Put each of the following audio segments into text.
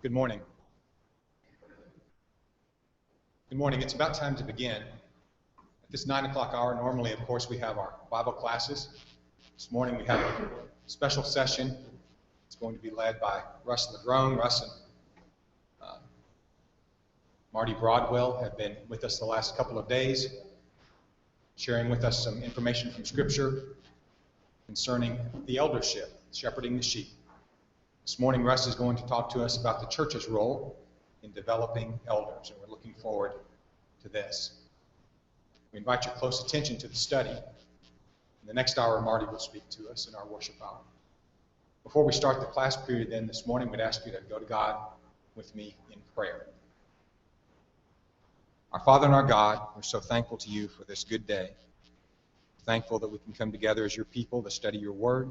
Good morning. Good morning. It's about time to begin. At this 9 o'clock hour, normally, of course, we have our Bible classes. This morning we have a special session. It's going to be led by Russ Ladrone. Russ and Marty Broadwell have been with us the last couple of days, sharing with us some information from Scripture concerning the eldership, shepherding the sheep. This morning, Russ is going to talk to us about the church's role in developing elders, and we're looking forward to this. We invite your close attention to the study. In the next hour, Marty will speak to us in our worship hour. Before we start the class period then this morning, we'd ask you to go to God with me in prayer. Our Father and our God, we're so thankful to you for this good day. Thankful that we can come together as your people to study your word.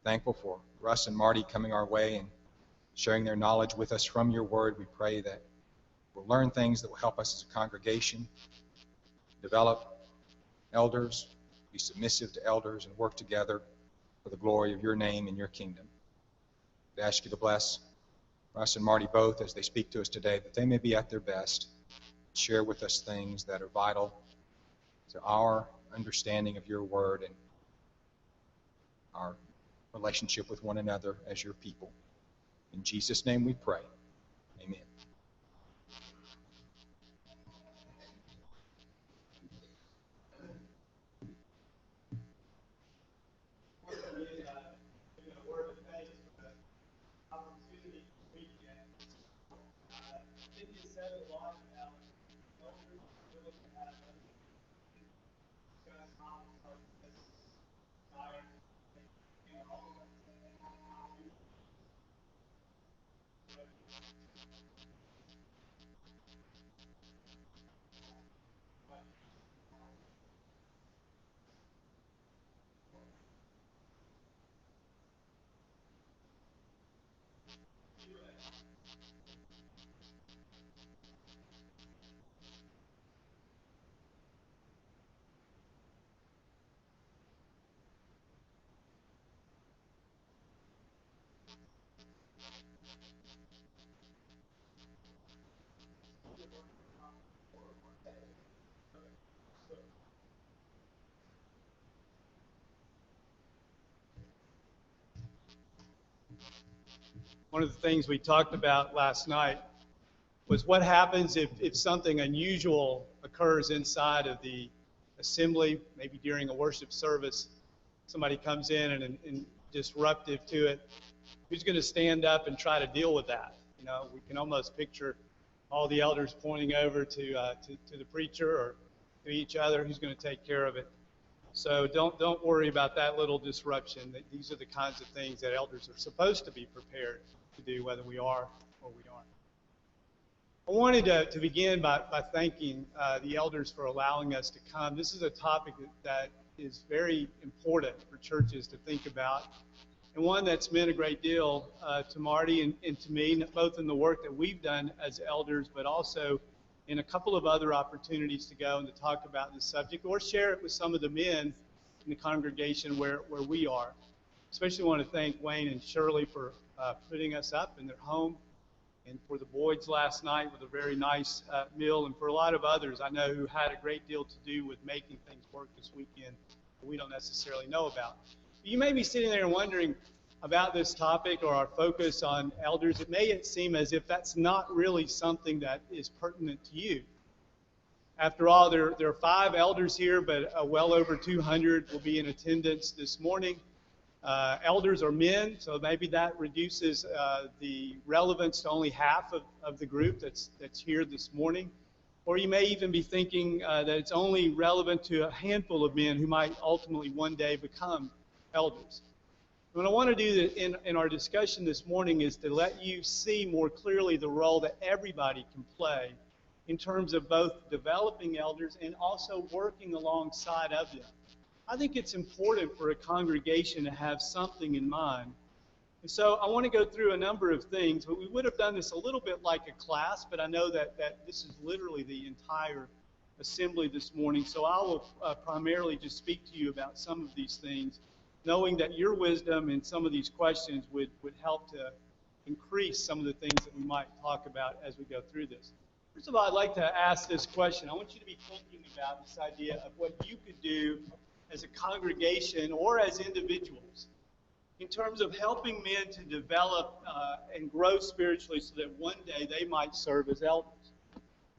Thankful for Russ and Marty coming our way and sharing their knowledge with us from your word. We pray that we'll learn things that will help us as a congregation, develop elders, be submissive to elders, and work together for the glory of your name and your kingdom. We ask you to bless Russ and Marty both as they speak to us today, that they may be at their best, share with us things that are vital to our understanding of your word and our relationship with one another as your people. In Jesus' name we pray. Amen. One of the things we talked about last night was what happens if something unusual occurs inside of the assembly, maybe during a worship service. Somebody comes in and disruptive to it. Who's going to stand up and try to deal with that? You know, we can almost picture all the elders pointing over to the preacher or to each other. Who's going to take care of it? So don't worry about that little disruption. These are the kinds of things that elders are supposed to be prepared to do, whether we are or we aren't. I wanted to begin by thanking the elders for allowing us to come. This is a topic that is very important for churches to think about, and one that's meant a great deal to Marty and to me, both in the work that we've done as elders, but also in a couple of other opportunities to go and to talk about this subject or share it with some of the men in the congregation where we are. Especially want to thank Wayne and Shirley for putting us up in their home, and for the Boyds last night with a very nice meal, and for a lot of others I know who had a great deal to do with making things work this weekend that we don't necessarily know about. You may be sitting there wondering about this topic or our focus on elders. It may seem as if that's not really something that is pertinent to you. After all, there are 5 elders here, but well over 200 will be in attendance this morning. Elders are men, so maybe that reduces the relevance to only half of the group that's here this morning. Or you may even be thinking that it's only relevant to a handful of men who might ultimately one day become elders. What I want to do in our discussion this morning is to let you see more clearly the role that everybody can play in terms of both developing elders and also working alongside of them. I think it's important for a congregation to have something in mind. And so I want to go through a number of things, but we would have done this a little bit like a class, but I know that this is literally the entire assembly this morning. So I will primarily just speak to you about some of these things, knowing that your wisdom in some of these questions would help to increase some of the things that we might talk about as we go through this. First of all, I'd like to ask this question. I want you to be thinking about this idea of what you could do as a congregation or as individuals in terms of helping men to develop and grow spiritually so that one day they might serve as elders.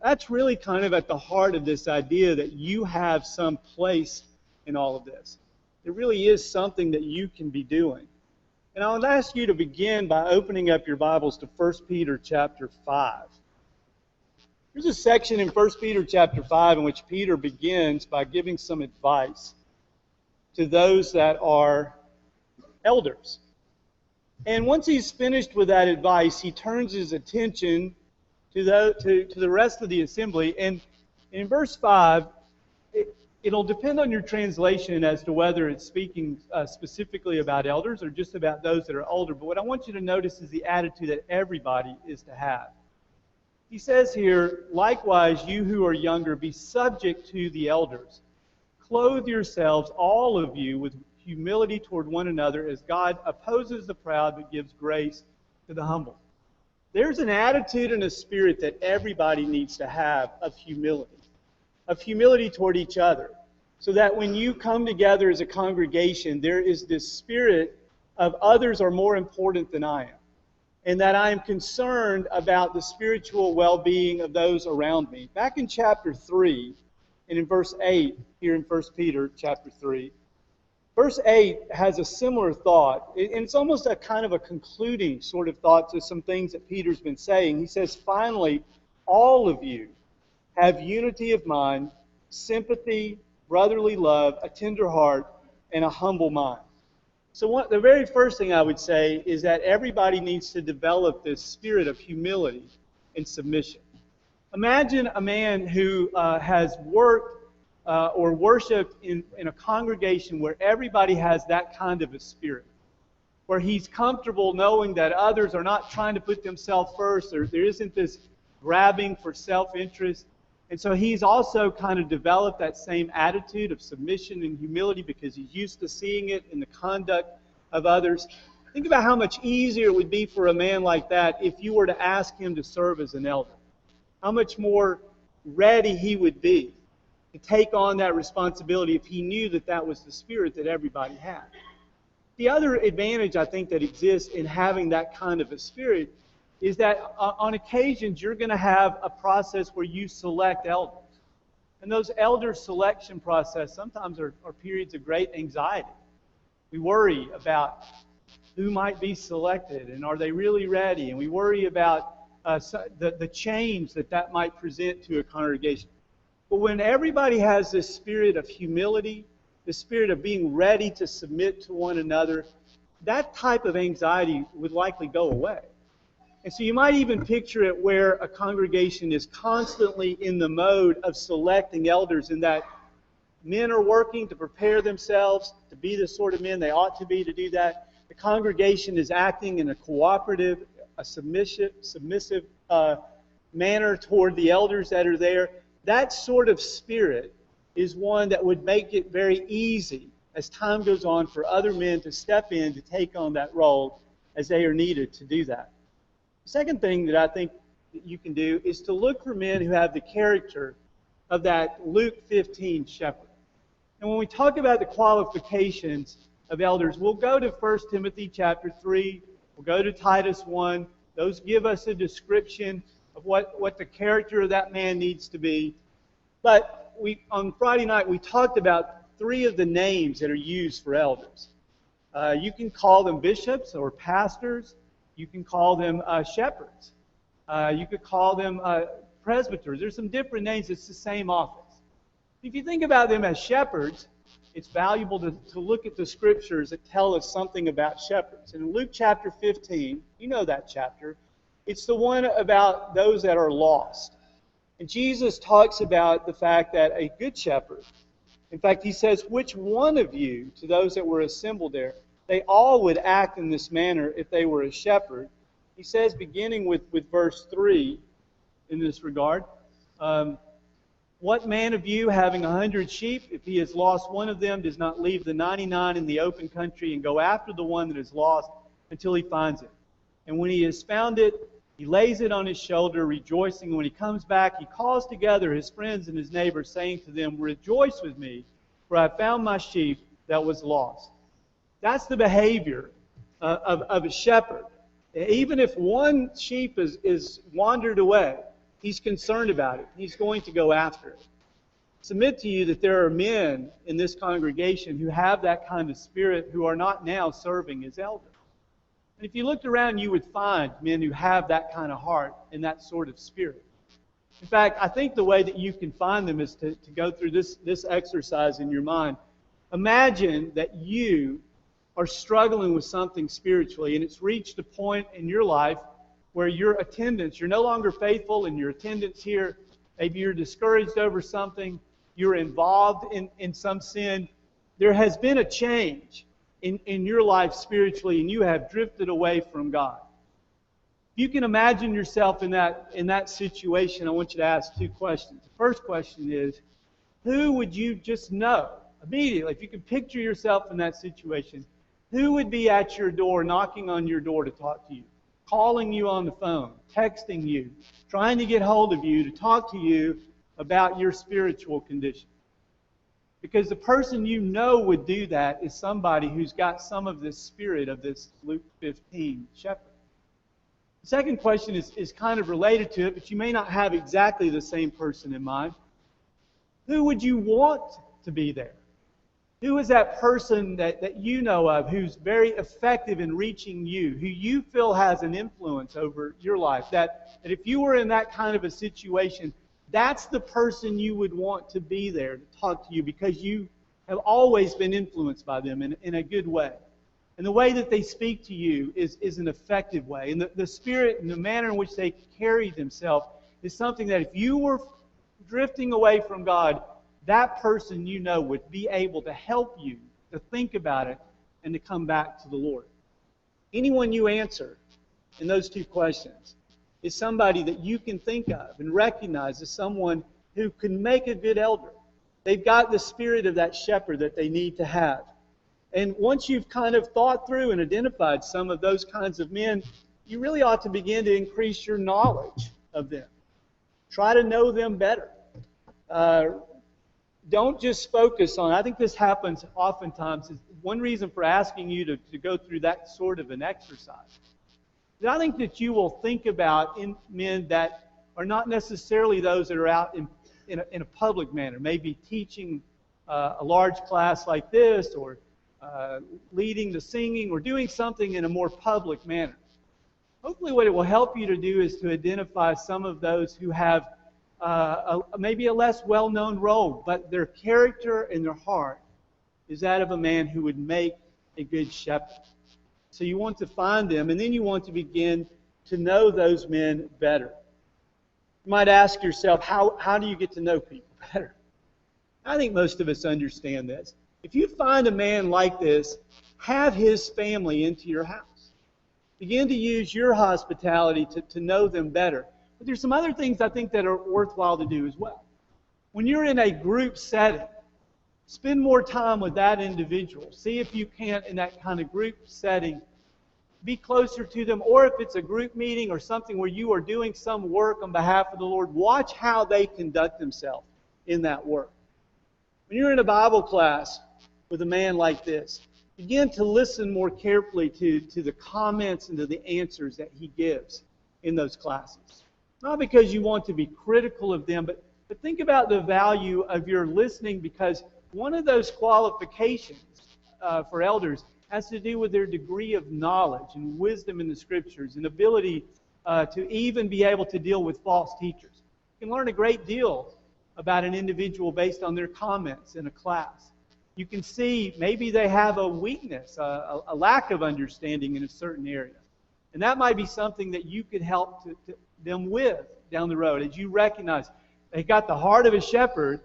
That's really kind of at the heart of this idea that you have some place in all of this. It really is something that you can be doing. And I would ask you to begin by opening up your Bibles to 1 Peter chapter 5. There's a section in 1 Peter chapter 5 in which Peter begins by giving some advice to those that are elders. And once he's finished with that advice, he turns his attention to the rest of the assembly. And in verse 5, it'll depend on your translation as to whether it's speaking specifically about elders or just about those that are older. But what I want you to notice is the attitude that everybody is to have. He says here, likewise, you who are younger, be subject to the elders. Clothe yourselves, all of you, with humility toward one another, as God opposes the proud but gives grace to the humble. There's an attitude and a spirit that everybody needs to have of humility toward each other, so that when you come together as a congregation, there is this spirit of others are more important than I am, and that I am concerned about the spiritual well-being of those around me. Back in chapter 3, and in verse 8, here in 1 Peter chapter 3, verse 8 has a similar thought, and it's almost a kind of a concluding sort of thought to some things that Peter's been saying. He says, finally, all of you have unity of mind, sympathy, brotherly love, a tender heart, and a humble mind. So the very first thing I would say is that everybody needs to develop this spirit of humility and submission. Imagine a man who has worked or worshiped in a congregation where everybody has that kind of a spirit, where he's comfortable knowing that others are not trying to put themselves first, there isn't this grabbing for self-interest. And so he's also kind of developed that same attitude of submission and humility because he's used to seeing it in the conduct of others. Think about how much easier it would be for a man like that if you were to ask him to serve as an elder. How much more ready he would be to take on that responsibility if he knew that that was the spirit that everybody had. The other advantage I think that exists in having that kind of a spirit is that on occasions you're going to have a process where you select elders. And those elder selection process sometimes are periods of great anxiety. We worry about who might be selected and are they really ready, and we worry about the change that might present to a congregation. But when everybody has this spirit of humility, the spirit of being ready to submit to one another, that type of anxiety would likely go away. And so you might even picture it where a congregation is constantly in the mode of selecting elders, in that men are working to prepare themselves to be the sort of men they ought to be to do that. The congregation is acting in a cooperative, a submissive manner toward the elders that are there. That sort of spirit is one that would make it very easy as time goes on for other men to step in to take on that role as they are needed to do that. The second thing that I think that you can do is to look for men who have the character of that Luke 15 shepherd. And when we talk about the qualifications of elders, we'll go to 1 Timothy chapter 3, we'll go to Titus 1. Those give us a description of what the character of that man needs to be. But on Friday night, we talked about 3 of the names that are used for elders. You can call them bishops or pastors. You can call them shepherds. You could call them presbyters. There's some different names. It's the same office. If you think about them as shepherds, it's valuable to look at the scriptures that tell us something about shepherds. And in Luke chapter 15, you know that chapter, it's the one about those that are lost. And Jesus talks about the fact that a good shepherd, in fact, he says, which one of you, to those that were assembled there, they all would act in this manner if they were a shepherd. He says, beginning with verse 3 in this regard, what man of you, having 100 sheep, if he has lost one of them, does not leave the 99 in the open country and go after the one that is lost until he finds it? And when he has found it, he lays it on his shoulder, rejoicing. And when he comes back, he calls together his friends and his neighbors, saying to them, "Rejoice with me, for I found my sheep that was lost." That's the behavior of a shepherd. Even if one sheep is wandered away, he's concerned about it. He's going to go after it. Submit to you that there are men in this congregation who have that kind of spirit who are not now serving as elders. And if you looked around, you would find men who have that kind of heart and that sort of spirit. In fact, I think the way that you can find them is to go through this exercise in your mind. Imagine that you are struggling with something spiritually, and it's reached a point in your life where your attendance, you're no longer faithful in your attendance here. Maybe you're discouraged over something. You're involved in some sin. There has been a change in your life spiritually, and you have drifted away from God. If you can imagine yourself in that situation, I want you to ask two questions. The first question is, who would you just know immediately? If you can picture yourself in that situation, who would be at your door, knocking on your door to talk to you, calling you on the phone, texting you, trying to get hold of you to talk to you about your spiritual condition? Because the person you know would do that is somebody who's got some of this spirit of this Luke 15 shepherd. The second question is kind of related to it, but you may not have exactly the same person in mind. Who would you want to be there? Who is that person that you know of who's very effective in reaching you, who you feel has an influence over your life? That if you were in that kind of a situation, that's the person you would want to be there to talk to you, because you have always been influenced by them in a good way. And the way that they speak to you is an effective way. And the spirit and the manner in which they carry themselves is something that if you were drifting away from God, that person you know would be able to help you to think about it and to come back to the Lord. Anyone you answer in those two questions is somebody that you can think of and recognize as someone who can make a good elder. They've got the spirit of that shepherd that they need to have. And once you've kind of thought through and identified some of those kinds of men, you really ought to begin to increase your knowledge of them. Try to know them better. Don't just focus on, I think this happens oftentimes, is one reason for asking you to go through that sort of an exercise. I think that you will think about men that are not necessarily those that are out in a public manner, maybe teaching a large class like this, or leading the singing, or doing something in a more public manner. Hopefully what it will help you to do is to identify some of those who have maybe a less well-known role, but their character and their heart is that of a man who would make a good shepherd. So you want to find them, and then you want to begin to know those men better. You might ask yourself, how do you get to know people better? I think most of us understand this. If you find a man like this, have his family into your house. Begin to use your hospitality to know them better. But there's some other things I think that are worthwhile to do as well. When you're in a group setting, spend more time with that individual. See if you can't, in that kind of group setting, be closer to them. Or if it's a group meeting or something where you are doing some work on behalf of the Lord, watch how they conduct themselves in that work. When you're in a Bible class with a man like this, begin to listen more carefully to the comments and to the answers that he gives in those classes. Not because you want to be critical of them, but think about the value of your listening, because one of those qualifications for elders has to do with their degree of knowledge and wisdom in the Scriptures and ability to even be able to deal with false teachers. You can learn a great deal about an individual based on their comments in a class. You can see maybe they have a weakness, a lack of understanding in a certain area. And that might be something that you could help them with down the road, as you recognize they've got the heart of a shepherd,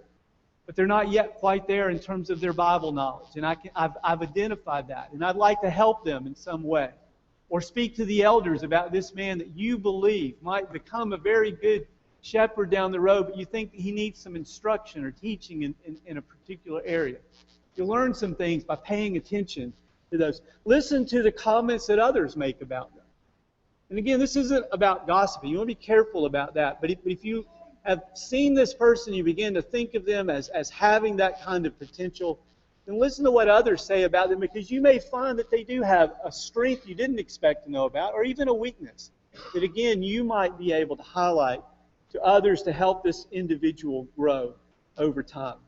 but they're not yet quite there in terms of their Bible knowledge. And I've identified that, and I'd like to help them in some way. Or speak to the elders about this man that you believe might become a very good shepherd down the road, but you think he needs some instruction or teaching in a particular area. You'll learn some things by paying attention to those. Listen to the comments that others make about them. And again, this isn't about gossiping. You want to be careful about that. But if you have seen this person, you begin to think of them as having that kind of potential, then listen to what others say about them, because you may find that they do have a strength you didn't expect to know about, or even a weakness that, again, you might be able to highlight to others to help this individual grow over time.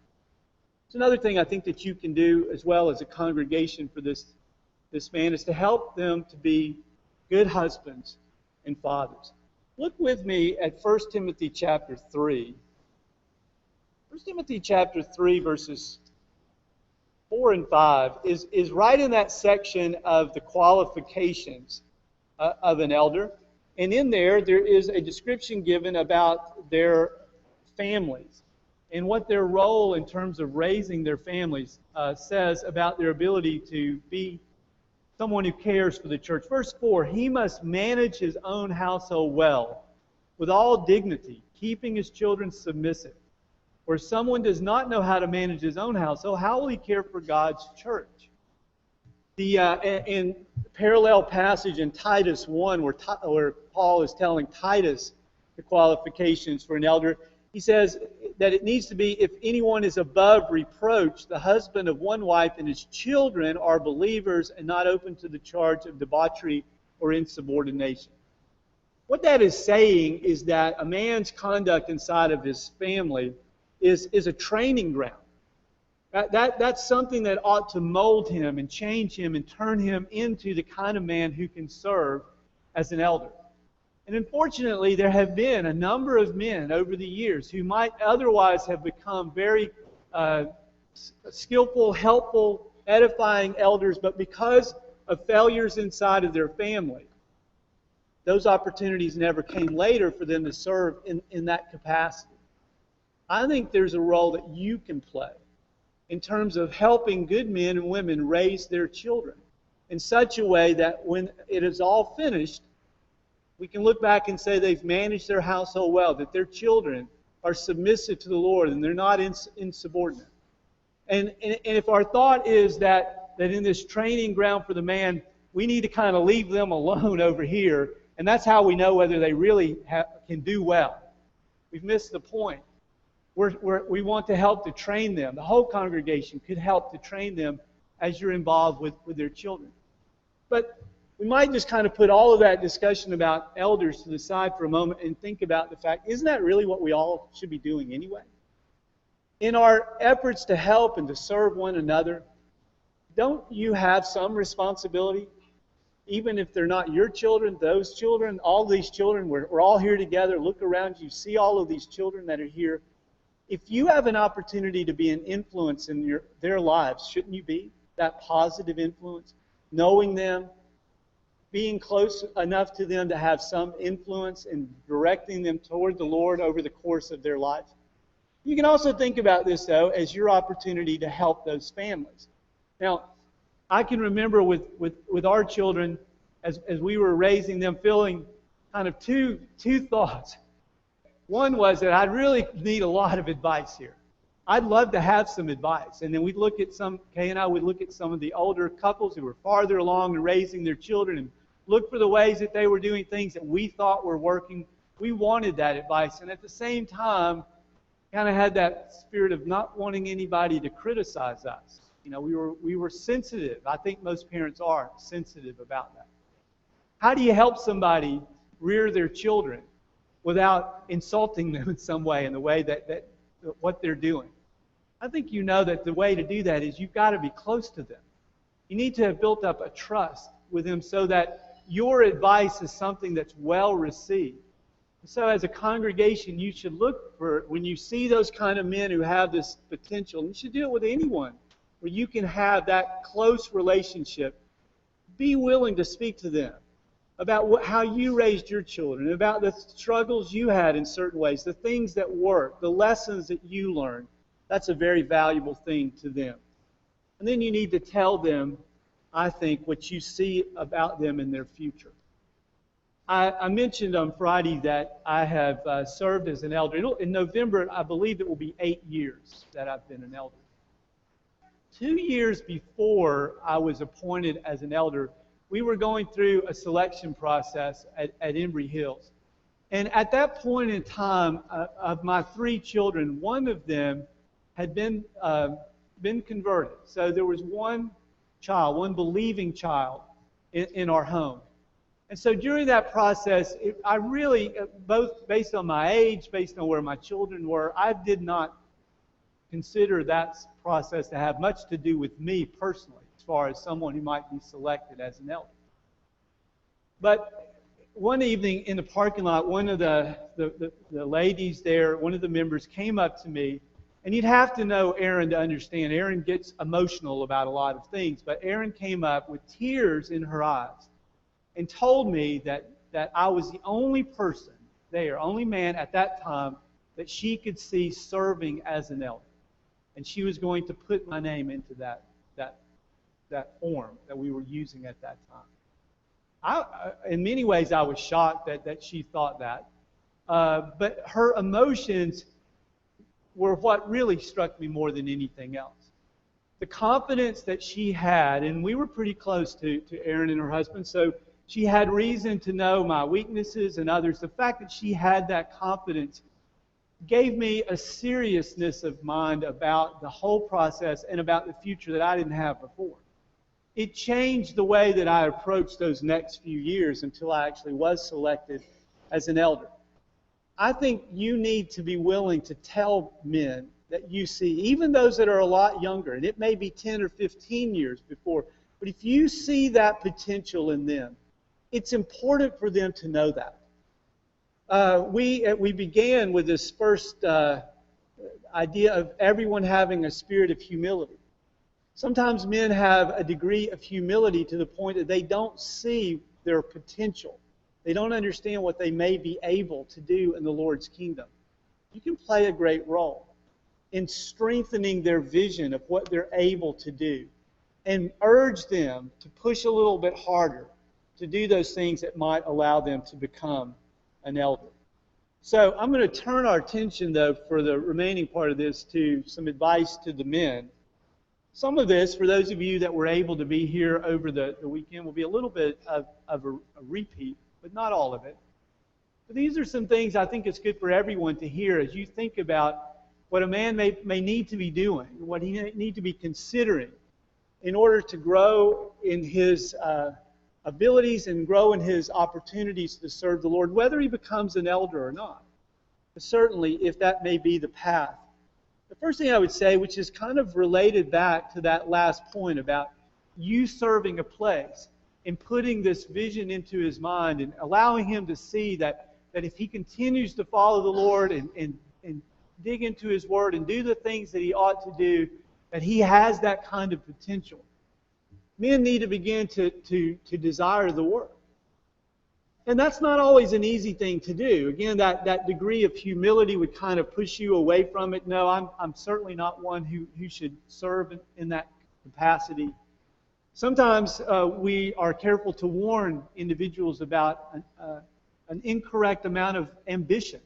It's another thing I think that you can do as well as a congregation for this man is to help them to be good husbands and fathers. Look with me at 1 Timothy chapter 3. 1 Timothy chapter 3 verses 4 and 5 is right in that section of the qualifications of an elder. And in there is a description given about their families and what their role in terms of raising their families says about their ability to be someone who cares for the church. Verse 4, he must manage his own household well, with all dignity, keeping his children submissive. Or if someone does not know how to manage his own household, how will he care for God's church? In parallel passage in Titus 1, where Paul is telling Titus the qualifications for an elder, he says that it needs to be, if anyone is above reproach, the husband of one wife, and his children are believers and not open to the charge of debauchery or insubordination. What that is saying is that a man's conduct inside of his family is a training ground. That's something that ought to mold him and change him and turn him into the kind of man who can serve as an elder. And unfortunately, there have been a number of men over the years who might otherwise have become very skillful, helpful, edifying elders, but because of failures inside of their family, those opportunities never came later for them to serve in that capacity. I think there's a role that you can play in terms of helping good men and women raise their children in such a way that when it is all finished, we can look back and say they've managed their household well, that their children are submissive to the Lord and they're not insubordinate. And if our thought is that in this training ground for the man, we need to kind of leave them alone over here, and that's how we know whether they really can do well, we've missed the point. We want to help to train them. The whole congregation could help to train them as you're involved with their children. But we might just kind of put all of that discussion about elders to the side for a moment and think about the fact, isn't that really what we all should be doing anyway? In our efforts to help and to serve one another, don't you have some responsibility? Even if they're not your children, those children, all these children, we're all here together. Look around you, see all of these children that are here. If you have an opportunity to be an influence in their lives, shouldn't you be that positive influence? Knowing them, being close enough to them to have some influence in directing them toward the Lord over the course of their life. You can also think about this, though, as your opportunity to help those families. Now, I can remember with our children, as we were raising them, feeling kind of two thoughts. One was that I really need a lot of advice here. I'd love to have some advice. And then Kay and I would look at some of the older couples who were farther along in raising their children and look for the ways that they were doing things that we thought were working. We wanted that advice. And at the same time, kind of had that spirit of not wanting anybody to criticize us. You know, we were sensitive. I think most parents are sensitive about that. How do you help somebody rear their children without insulting them in some way, in the way that what they're doing? I think you know that the way to do that is you've got to be close to them. You need to have built up a trust with them so that your advice is something that's well received. So as a congregation, you should look for, when you see those kind of men who have this potential, you should do it with anyone, where you can have that close relationship. Be willing to speak to them about how you raised your children, about the struggles you had in certain ways, the things that work, the lessons that you learned. That's a very valuable thing to them. And then you need to tell them, I think, what you see about them in their future. I mentioned on Friday that I have served as an elder. In November, I believe it will be 8 years that I've been an elder. 2 years before I was appointed as an elder we were going through a selection process at Embry Hills. And at that point in time, of my 3 children, one of them had been converted. So there was one child, one believing child in our home. And so during that process, I really, both based on my age, based on where my children were, I did not consider that process to have much to do with me personally, as far as someone who might be selected as an elder. But one evening in the parking lot, one of the ladies there, one of the members came up to me, and you'd have to know Aaron to understand. Aaron gets emotional about a lot of things, but Aaron came up with tears in her eyes and told me that I was the only person there, only man at that time, that she could see serving as an elder. And she was going to put my name into that form that we were using at that time. In many ways, I was shocked that she thought that. But her emotions were what really struck me more than anything else. The confidence that she had, and we were pretty close to Aaron and her husband, so she had reason to know my weaknesses and others. The fact that she had that confidence gave me a seriousness of mind about the whole process and about the future that I didn't have before. It changed the way that I approached those next few years until I actually was selected as an elder. I think you need to be willing to tell men that you see, even those that are a lot younger, and it may be 10 or 15 years before, but if you see that potential in them, it's important for them to know that. We began with this first idea of everyone having a spirit of humility. Sometimes men have a degree of humility to the point that they don't see their potential. They don't understand what they may be able to do in the Lord's kingdom. You can play a great role in strengthening their vision of what they're able to do and urge them to push a little bit harder to do those things that might allow them to become an elder. So I'm going to turn our attention, though, for the remaining part of this to some advice to the men. Some of this, for those of you that were able to be here over the weekend, will be a little bit of a repeat, but not all of it. But these are some things I think it's good for everyone to hear as you think about what a man may need to be doing, what he need to be considering in order to grow in his abilities and grow in his opportunities to serve the Lord, whether he becomes an elder or not. But certainly, if that may be the path. The first thing I would say, which is kind of related back to that last point about you serving a place and putting this vision into his mind and allowing him to see that if he continues to follow the Lord and dig into his word and do the things that he ought to do, that he has that kind of potential. Men need to begin to desire the work. And that's not always an easy thing to do. Again, that degree of humility would kind of push you away from it. No, I'm certainly not one who should serve in that capacity. Sometimes we are careful to warn individuals about an incorrect amount of ambition.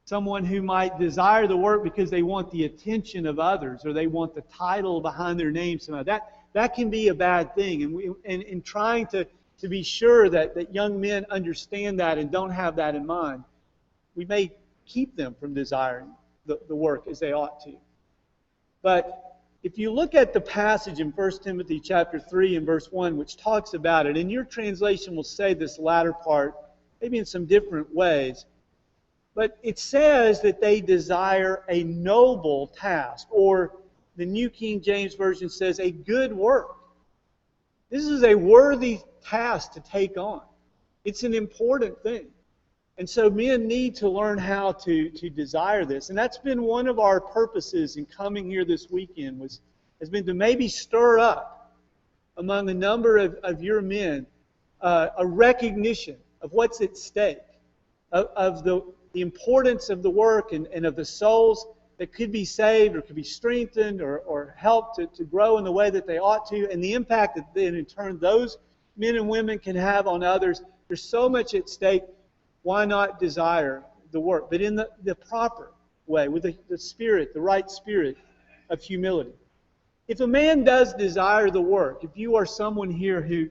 Someone who might desire the work because they want the attention of others or they want the title behind their name somehow. That can be a bad thing. And in trying to be sure that young men understand that and don't have that in mind, we may keep them from desiring the work as they ought to. But if you look at the passage in 1 Timothy chapter 3 and verse 1, which talks about it, and your translation will say this latter part, maybe in some different ways, but it says that they desire a noble task, or the New King James Version says a good work. This is a worthy task to take on. It's an important thing. And so men need to learn how to desire this. And that's been one of our purposes in coming here this weekend, has been to maybe stir up among a number of your men a recognition of what's at stake, of the importance of the work and of the souls that could be saved or could be strengthened or helped to grow in the way that they ought to, and the impact that then in turn those men and women can have on others. There's so much at stake. Why not desire the work? But in the proper way, with the spirit, the right spirit of humility. If a man does desire the work, if you are someone here who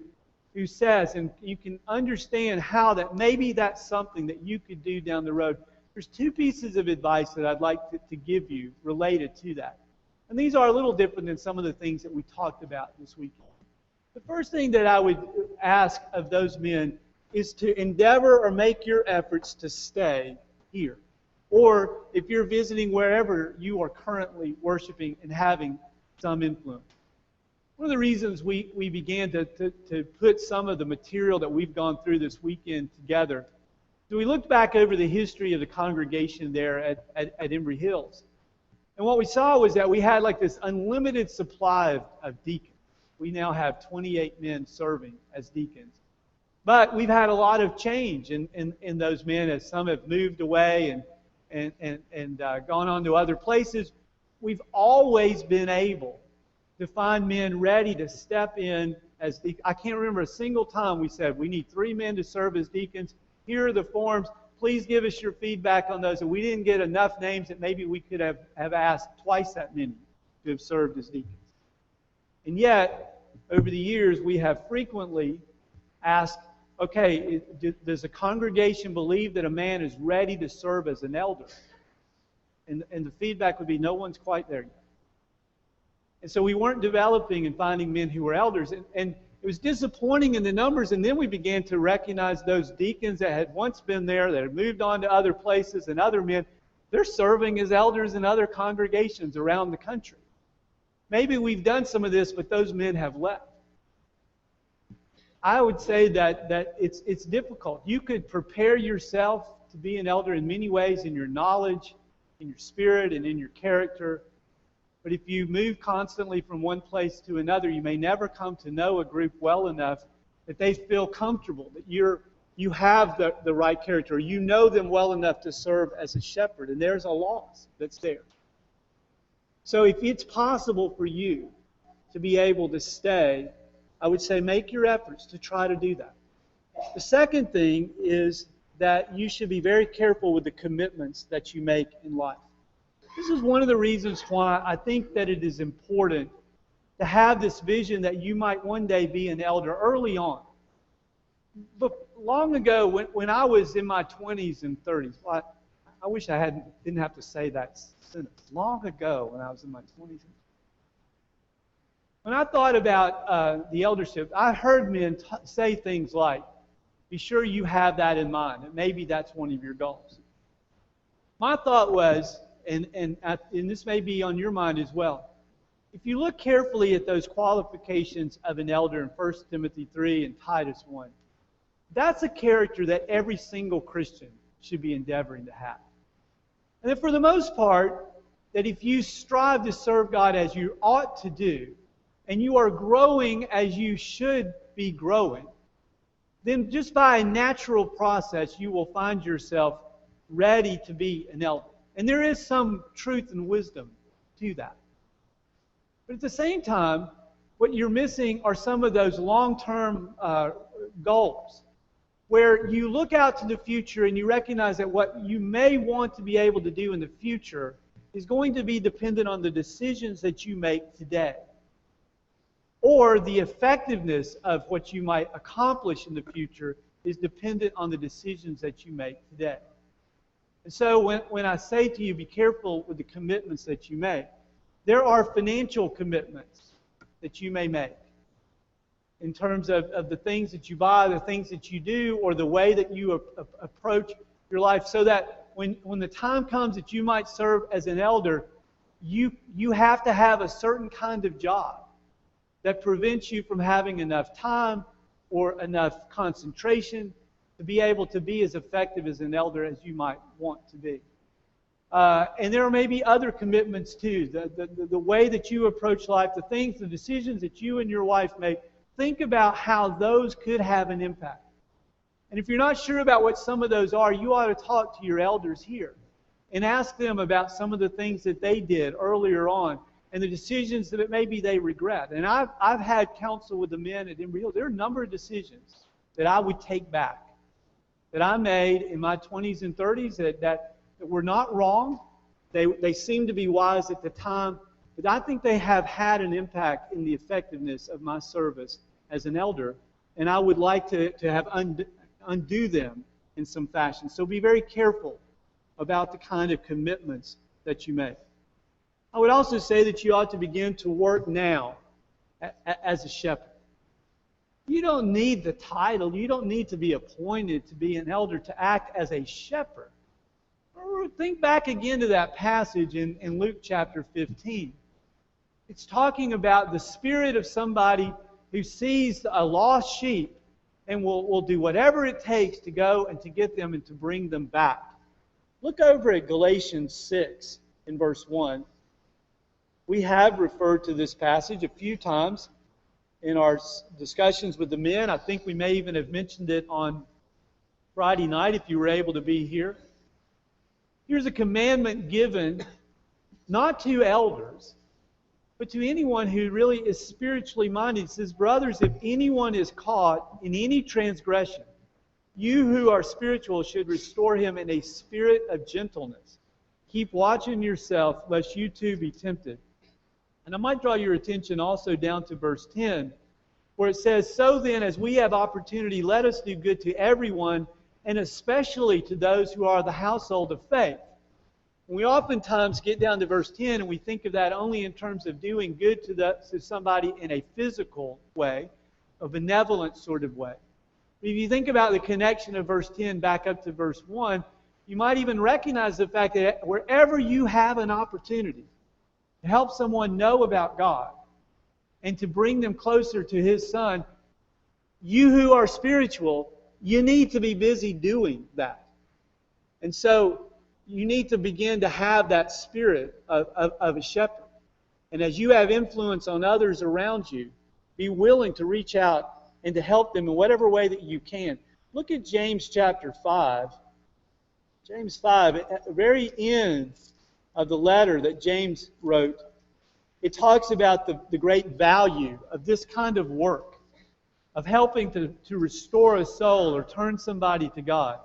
who says, and you can understand how that maybe that's something that you could do down the road. There's two pieces of advice that I'd like to give you related to that. And these are a little different than some of the things that we talked about this weekend. The first thing that I would ask of those men is to endeavor or make your efforts to stay here. Or if you're visiting wherever you are currently worshiping and having some influence. One of the reasons we began to put some of the material that we've gone through this weekend together, so we looked back over the history of the congregation there at Embry Hills. And what we saw was that we had like this unlimited supply of deacons. We now have 28 men serving as deacons. But we've had a lot of change in those men as some have moved away and gone on to other places. We've always been able to find men ready to step in as deacons. I can't remember a single time we said, we need 3 men to serve as deacons. Here are the forms. Please give us your feedback on those. And we didn't get enough names that maybe we could have asked twice that many to have served as deacons. And yet, over the years, we have frequently asked, okay, does a congregation believe that a man is ready to serve as an elder? And the feedback would be, no one's quite there yet. And so we weren't developing and finding men who were elders. And it was disappointing in the numbers. And then we began to recognize those deacons that had once been there, that had moved on to other places, and other men, they're serving as elders in other congregations around the country. Maybe we've done some of this, but those men have left. I would say that it's difficult. You could prepare yourself to be an elder in many ways, in your knowledge, in your spirit, and in your character. But if you move constantly from one place to another, you may never come to know a group well enough that they feel comfortable, that you have the right character, or you know them well enough to serve as a shepherd. And there's a loss that's there. So if it's possible for you to be able to stay, I would say make your efforts to try to do that. The second thing is that you should be very careful with the commitments that you make in life. This is one of the reasons why I think that it is important to have this vision that you might one day be an elder early on. But long ago, when I was in my 20s and 30s, well, I wish I didn't have to say that sentence. Long ago, when I was in my 20s, when I thought about the eldership, I heard men say things like, be sure you have that in mind, and maybe that's one of your goals. My thought was, and this may be on your mind as well, if you look carefully at those qualifications of an elder in 1 Timothy 3 and Titus 1, that's a character that every single Christian should be endeavoring to have. And that for the most part, that if you strive to serve God as you ought to do, and you are growing as you should be growing, then just by a natural process, you will find yourself ready to be an elder. And there is some truth and wisdom to that. But at the same time, what you're missing are some of those long-term goals, where you look out to the future and you recognize that what you may want to be able to do in the future is going to be dependent on the decisions that you make today. Or the effectiveness of what you might accomplish in the future is dependent on the decisions that you make today. And so when I say to you, be careful with the commitments that you make, there are financial commitments that you may make in terms of the things that you buy, the things that you do, or the way that you approach your life, so that when the time comes that you might serve as an elder, you have to have a certain kind of job that prevents you from having enough time or enough concentration to be able to be as effective as an elder as you might want to be. And there may be other commitments too. The way that you approach life, the decisions that you and your wife make, think about how those could have an impact. And if you're not sure about what some of those are, you ought to talk to your elders here and ask them about some of the things that they did earlier on and the decisions that maybe they regret. And I've had counsel with the men at Embry Hills. There are a number of decisions that I would take back, that I made in my 20s and 30s that were not wrong. They seemed to be wise at the time, but I think they have had an impact in the effectiveness of my service as an elder. and I would like to have undo them in some fashion. So be very careful about the kind of commitments that you make. I would also say that you ought to begin to work now as a shepherd. You don't need the title. You don't need to be appointed to be an elder to act as a shepherd. Think back again to that passage in Luke chapter 15. It's talking about the spirit of somebody who sees a lost sheep and will do whatever it takes to go and to get them and to bring them back. Look over at Galatians 6 in verse 1. We have referred to this passage a few times in our discussions with the men. I think we may even have mentioned it on Friday night if you were able to be here. Here's a commandment given not to elders, but to anyone who really is spiritually minded. It says, brothers, if anyone is caught in any transgression, you who are spiritual should restore him in a spirit of gentleness. Keep watching yourself, lest you too be tempted. And I might draw your attention also down to verse 10, where it says, so then, as we have opportunity, let us do good to everyone, and especially to those who are the household of faith. We oftentimes get down to verse 10 and we think of that only in terms of doing good to somebody in a physical way, a benevolent sort of way. But if you think about the connection of verse 10 back up to verse 1, you might even recognize the fact that wherever you have an opportunity to help someone know about God and to bring them closer to His Son, you who are spiritual, you need to be busy doing that. And so you need to begin to have that spirit of a shepherd. And as you have influence on others around you, be willing to reach out and to help them in whatever way that you can. Look at James chapter 5. James 5, at the very end of the letter that James wrote, it talks about the great value of this kind of work, of helping to restore a soul or turn somebody to God.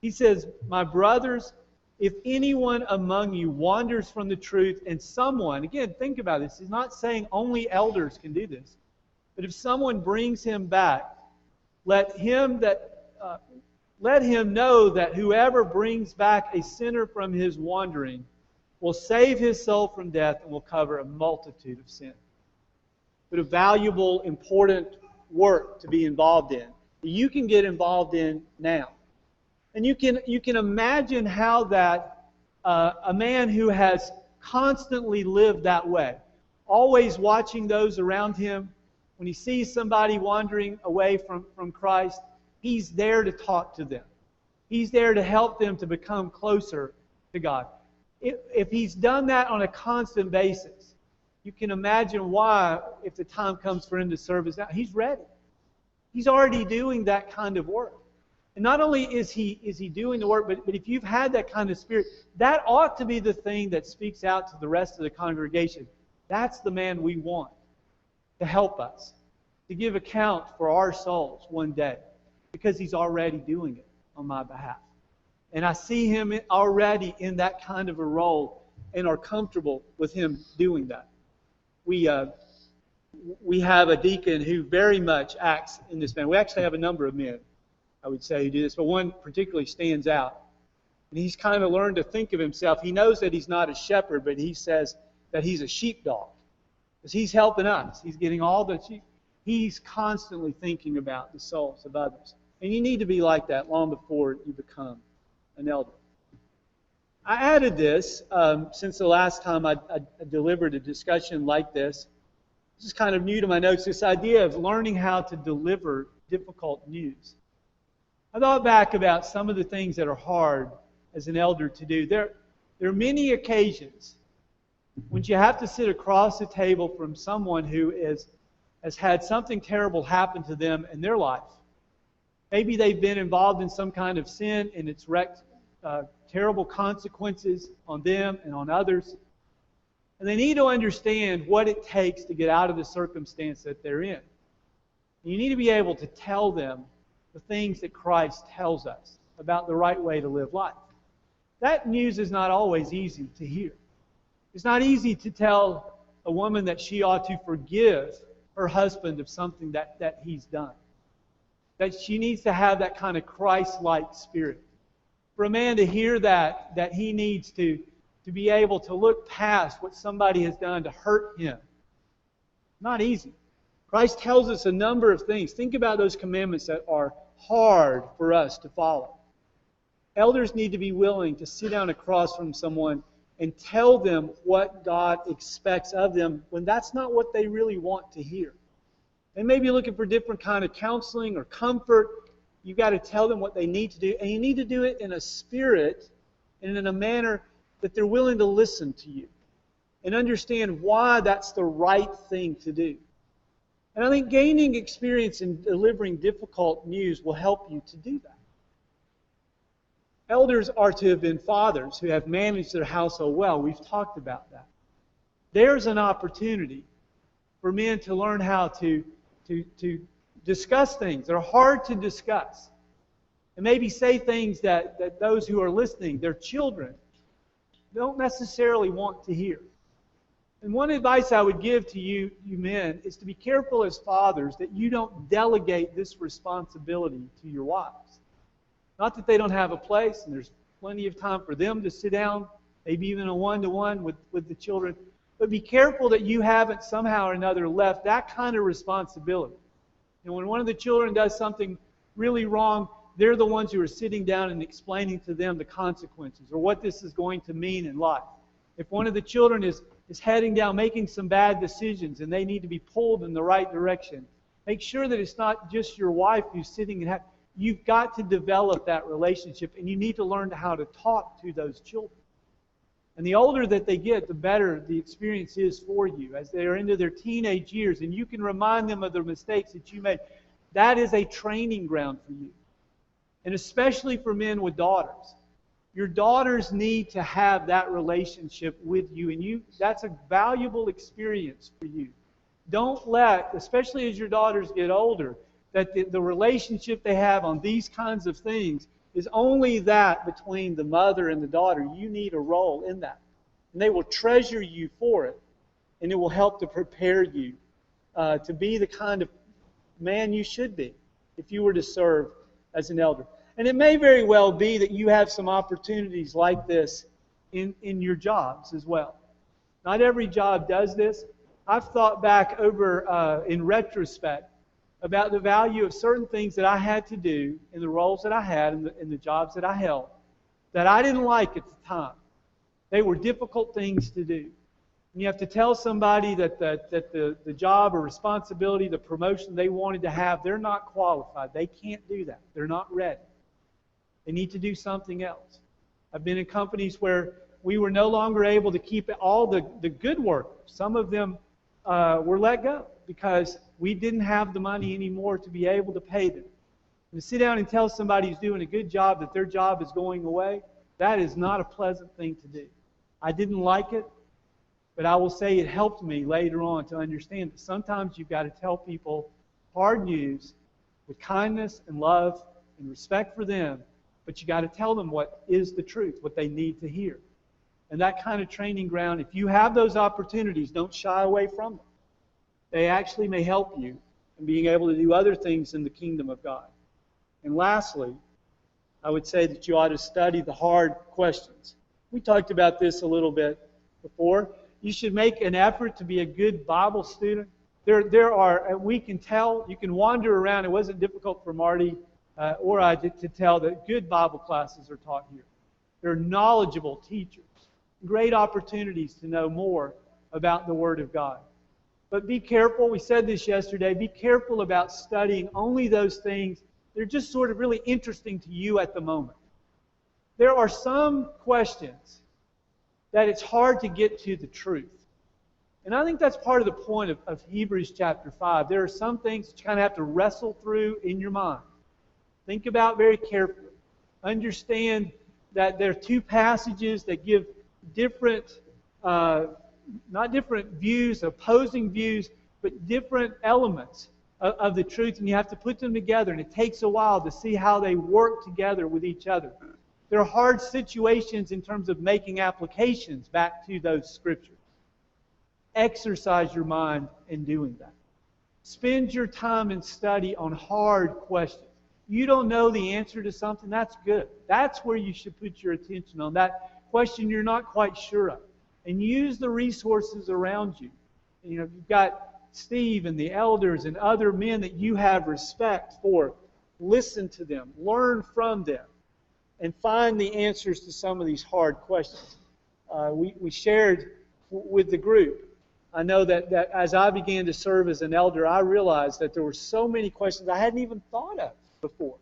He says, my brothers, if anyone among you wanders from the truth and someone, again, think about this, he's not saying only elders can do this, but if someone brings him back, let him know that whoever brings back a sinner from his wandering will save his soul from death and will cover a multitude of sins. But a valuable, important work to be involved in. You can get involved in now. And you can imagine how that a man who has constantly lived that way, always watching those around him, when he sees somebody wandering away from Christ, he's there to talk to them. He's there to help them to become closer to God. If he's done that on a constant basis, you can imagine why, if the time comes for him to serve as now, he's ready. He's already doing that kind of work. And not only is he doing the work, but if you've had that kind of spirit, that ought to be the thing that speaks out to the rest of the congregation. That's the man we want to help us, to give account for our souls one day, because he's already doing it on my behalf. And I see him already in that kind of a role and are comfortable with him doing that. We have a deacon who very much acts in this manner. We actually have a number of men, I would say, who do this, but one particularly stands out. And he's kind of learned to think of himself. He knows that he's not a shepherd, but he says that he's a sheepdog. Because he's helping us. He's getting all the sheep. He's constantly thinking about the souls of others. And you need to be like that long before you become an elder. I added this since the last time I delivered a discussion like this. This is kind of new to my notes, this idea of learning how to deliver difficult news. I thought back about some of the things that are hard as an elder to do. There are many occasions when you have to sit across the table from someone who has had something terrible happen to them in their life. Maybe they've been involved in some kind of sin and it's wreaked terrible consequences on them and on others. And they need to understand what it takes to get out of the circumstance that they're in. And you need to be able to tell them the things that Christ tells us about the right way to live life. That news is not always easy to hear. It's not easy to tell a woman that she ought to forgive her husband of something that he's done. that she needs to have that kind of Christ-like spirit. For a man to hear that he needs to be able to look past what somebody has done to hurt him. Not easy. Christ tells us a number of things. Think about those commandments that are hard for us to follow. Elders need to be willing to sit down across from someone and tell them what God expects of them when that's not what they really want to hear. They may be looking for different kind of counseling or comfort. You've got to tell them what they need to do. And you need to do it in a spirit and in a manner that they're willing to listen to you and understand why that's the right thing to do. And I think gaining experience in delivering difficult news will help you to do that. Elders are to have been fathers who have managed their household well. We've talked about that. There's an opportunity for men to learn how to discuss things that are hard to discuss. And maybe say things that those who are listening, their children, don't necessarily want to hear. And one advice I would give to you men is to be careful as fathers that you don't delegate this responsibility to your wives. Not that they don't have a place, and there's plenty of time for them to sit down, maybe even a one-to-one with the children. But be careful that you haven't somehow or another left that kind of responsibility. And when one of the children does something really wrong, they're the ones who are sitting down and explaining to them the consequences or what this is going to mean in life. If one of the children is heading down, making some bad decisions, and they need to be pulled in the right direction, make sure that it's not just your wife who's sitting and you've got to develop that relationship, and you need to learn how to talk to those children. And the older that they get, the better the experience is for you as they are into their teenage years, and you can remind them of the mistakes that you made. That is a training ground for you. And especially for men with daughters. Your daughters need to have that relationship with you, and that's a valuable experience for you. Don't let, especially as your daughters get older, that the relationship they have on these kinds of things is only that between the mother and the daughter. You need a role in that. And they will treasure you for it, and it will help to prepare you to be the kind of man you should be if you were to serve as an elder. And it may very well be that you have some opportunities like this in your jobs as well. Not every job does this. I've thought back over, in retrospect, about the value of certain things that I had to do in the roles that I had, in the jobs that I held, that I didn't like at the time. They were difficult things to do. And you have to tell somebody that the job or responsibility, the promotion they wanted to have, they're not qualified. They can't do that. They're not ready. They need to do something else. I've been in companies where we were no longer able to keep all the good workers. Some of them were let go because we didn't have the money anymore to be able to pay them. And to sit down and tell somebody who's doing a good job that their job is going away, that is not a pleasant thing to do. I didn't like it, but I will say it helped me later on to understand that sometimes you've got to tell people hard news with kindness and love and respect for them, but you got to tell them what is the truth, what they need to hear. And that kind of training ground, if you have those opportunities, don't shy away from them. They actually may help you in being able to do other things in the kingdom of God. And lastly, I would say that you ought to study the hard questions. We talked about this a little bit before. You should make an effort to be a good Bible student. There are, we can tell, you can wander around. It wasn't difficult for Marty or I to tell that good Bible classes are taught here. They're knowledgeable teachers. Great opportunities to know more about the Word of God. But be careful, we said this yesterday, be careful about studying only those things that are just sort of really interesting to you at the moment. There are some questions that it's hard to get to the truth. And I think that's part of the point of Hebrews chapter 5. There are some things that you kind of have to wrestle through in your mind. Think about very carefully. Understand that there are two passages that give different, not different views, opposing views, but different elements of the truth, and you have to put them together, and it takes a while to see how they work together with each other. There are hard situations in terms of making applications back to those scriptures. Exercise your mind in doing that. Spend your time in study on hard questions. You don't know the answer to something, that's good. That's where you should put your attention on, that question you're not quite sure of. And use the resources around you. You know, you've got Steve and the elders and other men that you have respect for. Listen to them, learn from them, and find the answers to some of these hard questions. We shared with the group. I know that as I began to serve as an elder, I realized that there were so many questions I hadn't even thought of before.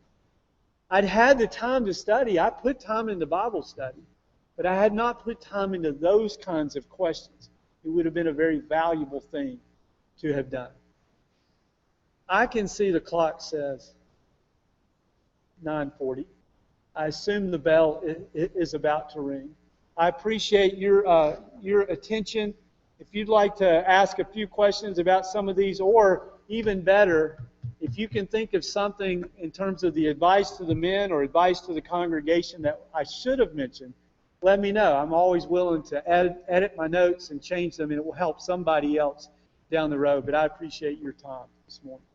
I'd had the time to study. I put time into Bible study, but I had not put time into those kinds of questions. It would have been a very valuable thing to have done. I can see the clock says 9:40. I assume the bell is about to ring. I appreciate your attention. If you'd like to ask a few questions about some of these, or even better, if you can think of something in terms of the advice to the men or advice to the congregation that I should have mentioned, let me know. I'm always willing to edit my notes and change them, and it will help somebody else down the road. But I appreciate your time this morning.